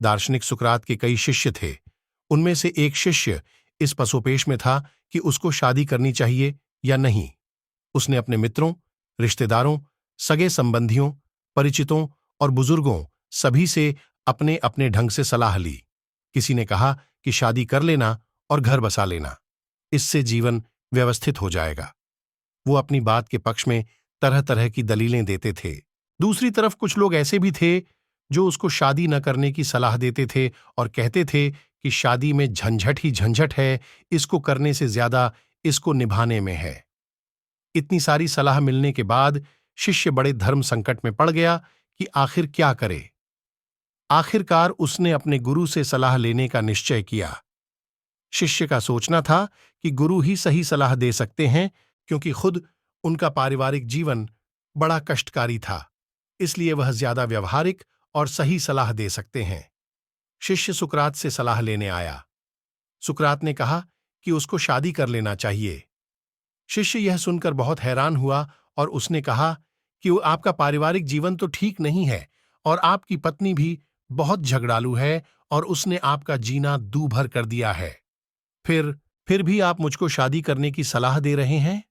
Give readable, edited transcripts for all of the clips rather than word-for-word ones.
दार्शनिक सुकरात के कई शिष्य थे। उनमें से एक शिष्य इस पसोपेश में था कि उसको शादी करनी चाहिए या नहीं। उसने अपने मित्रों, रिश्तेदारों, सगे संबंधियों, परिचितों और बुजुर्गों सभी से अपने अपने ढंग से सलाह ली। किसी ने कहा कि शादी कर लेना और घर बसा लेना, इससे जीवन व्यवस्थित हो जाएगा। वो अपनी बात के पक्ष में तरह तरह की दलीलें देते थे। दूसरी तरफ कुछ लोग ऐसे भी थे जो उसको शादी न करने की सलाह देते थे और कहते थे कि शादी में झंझट ही झंझट है, इसको करने से ज्यादा इसको निभाने में है। इतनी सारी सलाह मिलने के बाद शिष्य बड़े धर्म संकट में पड़ गया कि आखिर क्या करे। आखिरकार उसने अपने गुरु से सलाह लेने का निश्चय किया। शिष्य का सोचना था कि गुरु ही सही सलाह दे सकते हैं, क्योंकि खुद उनका पारिवारिक जीवन बड़ा कष्टकारी था, इसलिए वह ज्यादा व्यवहारिक और सही सलाह दे सकते हैं। शिष्य सुकरात से सलाह लेने आया। सुकरात ने कहा कि उसको शादी कर लेना चाहिए। शिष्य यह सुनकर बहुत हैरान हुआ और उसने कहा कि आपका पारिवारिक जीवन तो ठीक नहीं है और आपकी पत्नी भी बहुत झगड़ालू है और उसने आपका जीना दूभर कर दिया है। फिर भी आप मुझको शादी करने की सलाह दे रहे हैं?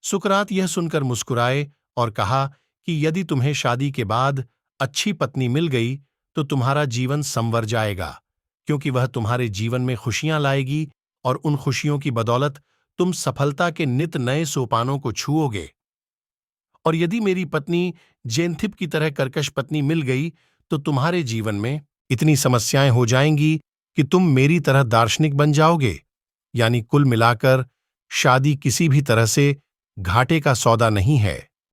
सुकरात यह सुनकर मुस्कुराए और कहा कि यदि तुम्हें शादी के बाद अच्छी पत्नी मिल गई तो तुम्हारा जीवन संवर जाएगा, क्योंकि वह तुम्हारे जीवन में खुशियां लाएगी और उन खुशियों की बदौलत तुम सफलता के नित नए सोपानों को छुओगे। और यदि मेरी पत्नी जेनथिप की तरह कर्कश पत्नी मिल गई तो तुम्हारे जीवन में इतनी समस्याएं हो जाएंगी कि तुम मेरी तरह दार्शनिक बन जाओगे। यानी कुल मिलाकर शादी किसी भी तरह से घाटे का सौदा नहीं है।